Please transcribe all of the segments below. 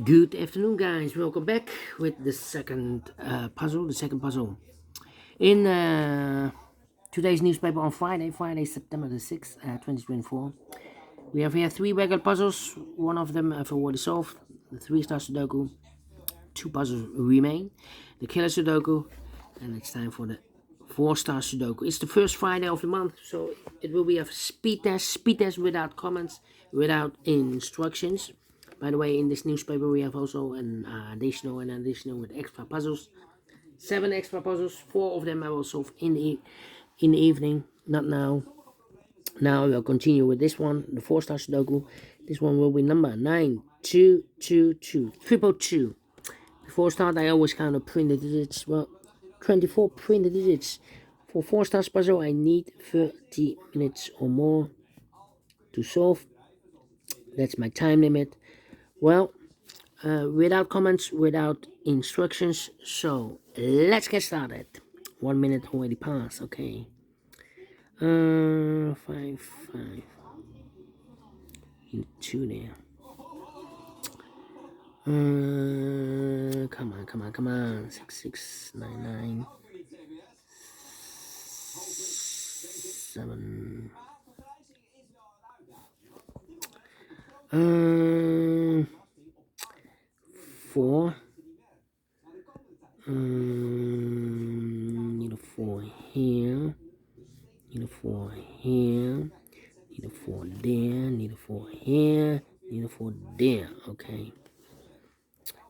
Good afternoon, guys. Welcome back with the second puzzle. In today's newspaper on Friday, September the 6th, 2024, we have here three regular puzzles. One of them I've already solved, the 3-star Sudoku. Two puzzles remain, the Killer Sudoku, and it's time for the 4-star Sudoku. It's the first Friday of the month, so it will be a speed test without comments, without instructions. By the way, in this newspaper we have also an additional with extra puzzles. 7 extra puzzles, 4 of them I will solve in the evening, not now. Now I will continue with this one, the 4-star Sudoku. This one will be number 9222. Before start, I always count up print the digits. Well, 24 print the digits. For 4-star puzzle, I need 30 minutes or more to solve. That's my time limit. Well, without comments, without instructions. So let's get started. 1 minute already passed. Okay. 5. Two there. Come on. 6699. 7. 4. Need a 4 here. Need a 4 here. Need a 4 there. Need a 4 here. Need a 4 there. Okay.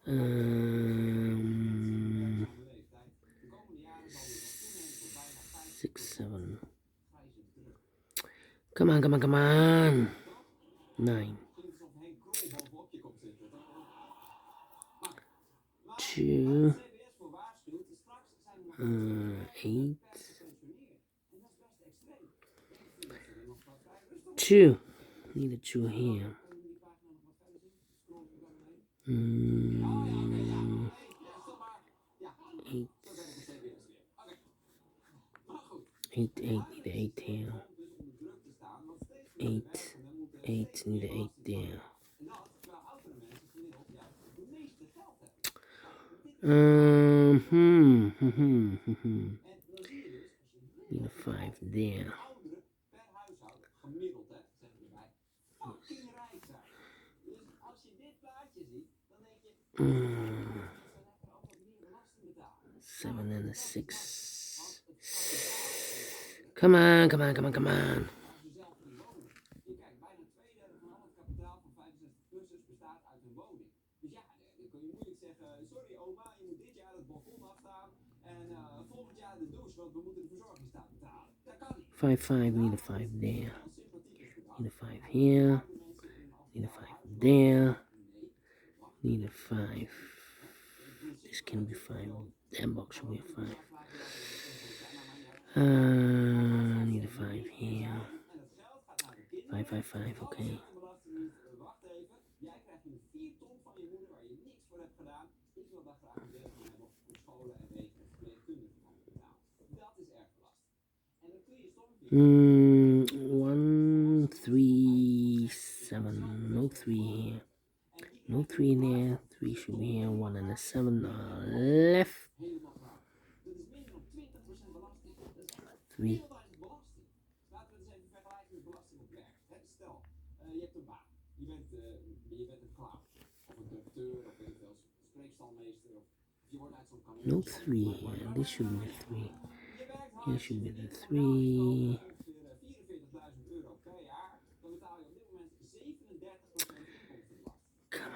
6, 7. Come on. 9. 2. 8. 2. Need a 2 here. 8. 8. Need a 8 here. 8. Need a 8 there. Need a 5 there. 7 and a 6. Come on. Sorry oma, je moet dit jaar het balkon afstaan en volgend jaar de douche, want we moeten de verzorgingsstaat betalen. Dat kan niet. 5, need a 5 there. Need a 5 here. Need a 5 there. Need a 5. This can be 5. That box will be 5. Need a 5 here. 5, okay. Mm, 1, 3, 7. No 3 here. No 3 there. 3 should be here. 1 and a 7 left. 3. No 3 here. This should be the 3. Here should be the 3. Come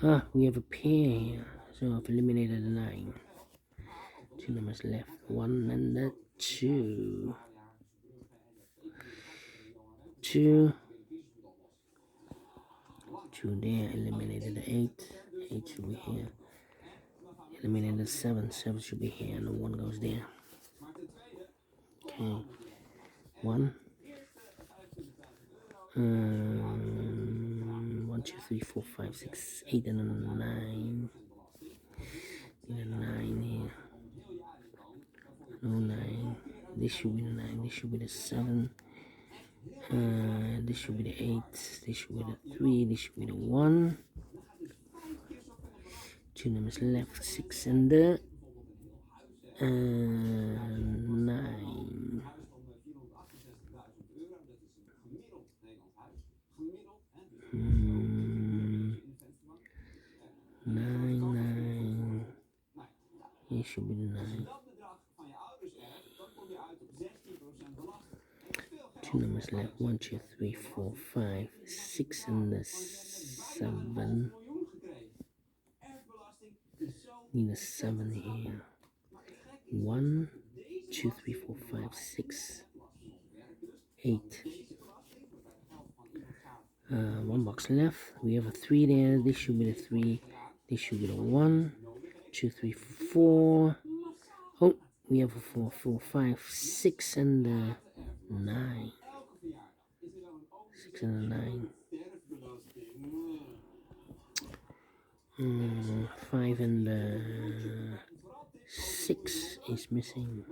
on. We have a pair here. So I've eliminated the 9. 2 numbers left. 1 and the 2. 2 there. Eliminated the 8. 8 should be here. Eliminated the 7. 7 should be here. And the 1 goes there. Okay. 1. 1, 2, 3, 4, 5, 6, 8, and a 9. Need a 9 here. No 9. This should be the 9. This should be the 7. This should be the 8, this should be the 3, this should be the 1. 2 numbers left, 6 and the 9. Hmm. 9. Here should be the 9. 2 numbers left, 1, 2, 3, 4, 5, 6 and the 7. Need a 7 here. 1, 2, 3, 4, 5, 6, 8. 1 box left. We have a 3 there. This should be the 3. This should be the 1, 2, 3, 4. Oh, we have a 4, 4, 5, 6 and the 9. 6 and the 9. 5 and the 6 is missing.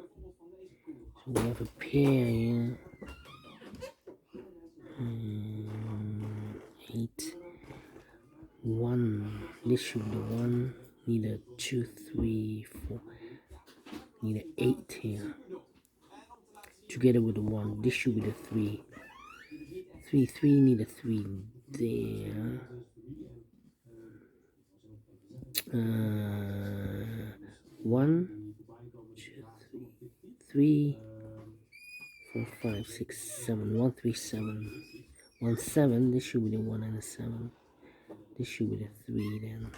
So we have a pair here. 8. 1. This should be the 1. Need a 2, 3, 4. Need an 8 here. Together with the 1. This should be the 3. 3, 3. Need a 3 there. 1, 2, 3, 4, 5, 6, 7. 1, 3, 7. 1, 7. This should be the 1 and the 7. This should be the 3 then.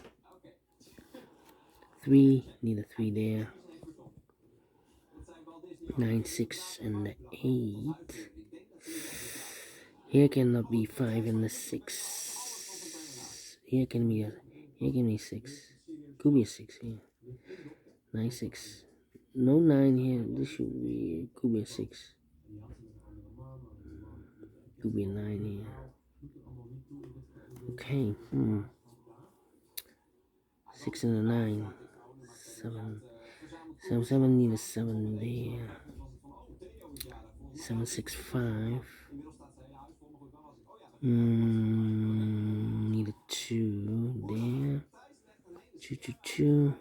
3. Need a 3 there. 9, 6 and the 8. Here cannot be 5 and the 6. Here can be 6. Could be a 6 here. 9, 6. No 9 here. This could be a 6. Could be a 9 here. Okay. 6 and a 9. 7. 7, 7 need a 7 there. 7, 6, 5. Need a 2 there. 2, 2, 2.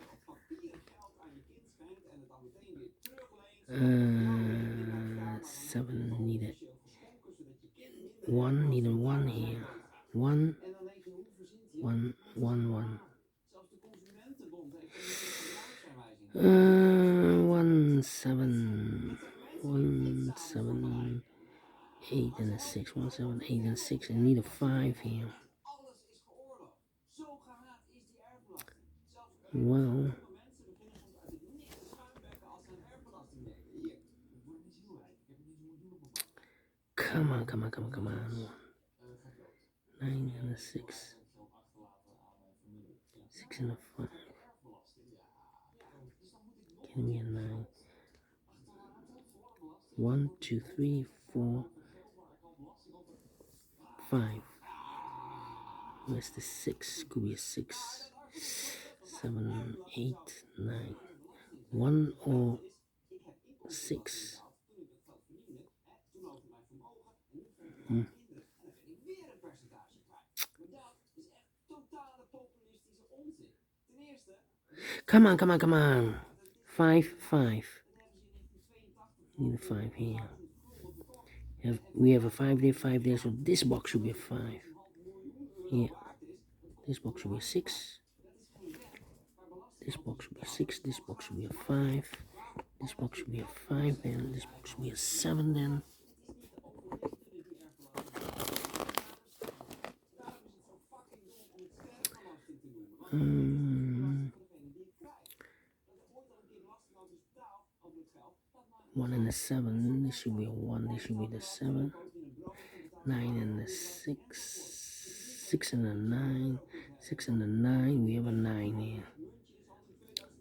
7 need a 1. Need a 1 here. 1, 1, 1, 1. 1, 7. 1, 7, 8 and a 6. 1, 7, 8 and 6. I need a 5 here. Well, come on. 9 and a 6. 6 and a 5. Can be a 9. 1, 2, 3, 4, 5. Where's the 6? Could be a 6. 7, 8, 9. 1 or 6. Come on. 5, 5. Need a 5 here. We have a 5 there, 5 there, so this box should be a 5. Here. This box should be a 6. This box should be a 6. This box should be a 5. This box should be a 5 then. This box should be a 7 then. One and a 7. This should be a 1. This should be the 7. 9 and a 6. 6 and a 9. 6 and a 9. We have a 9 here.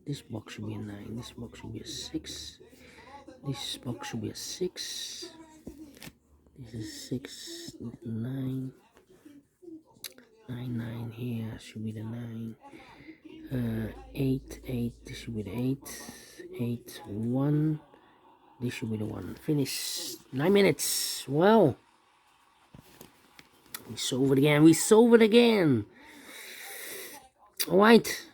This box should be a 9. This box should be a 6. This box should be a 6. This is 6. 9. 9, 9 here should be the 9. 8, 8. This should be the 8. 8, 1. This should be the 1. Finish. 9 minutes. Wow. We solve it again. We solve it again. All right.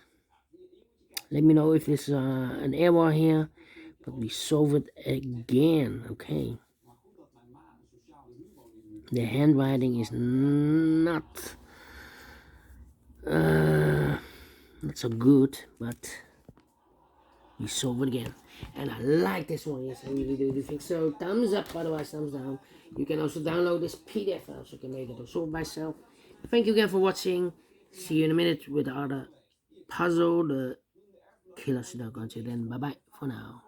Let me know if there's an error here, but we solve it again. Okay. The handwriting is not so good, but we solve it again. And I like this one. Yes, I really do think so. Thumbs up, otherwise thumbs down. You can also download this PDF file so you can make it or solve myself. Thank you again for watching. See you in a minute with the other puzzle, the Killer Sudoku. Until then, bye bye for now.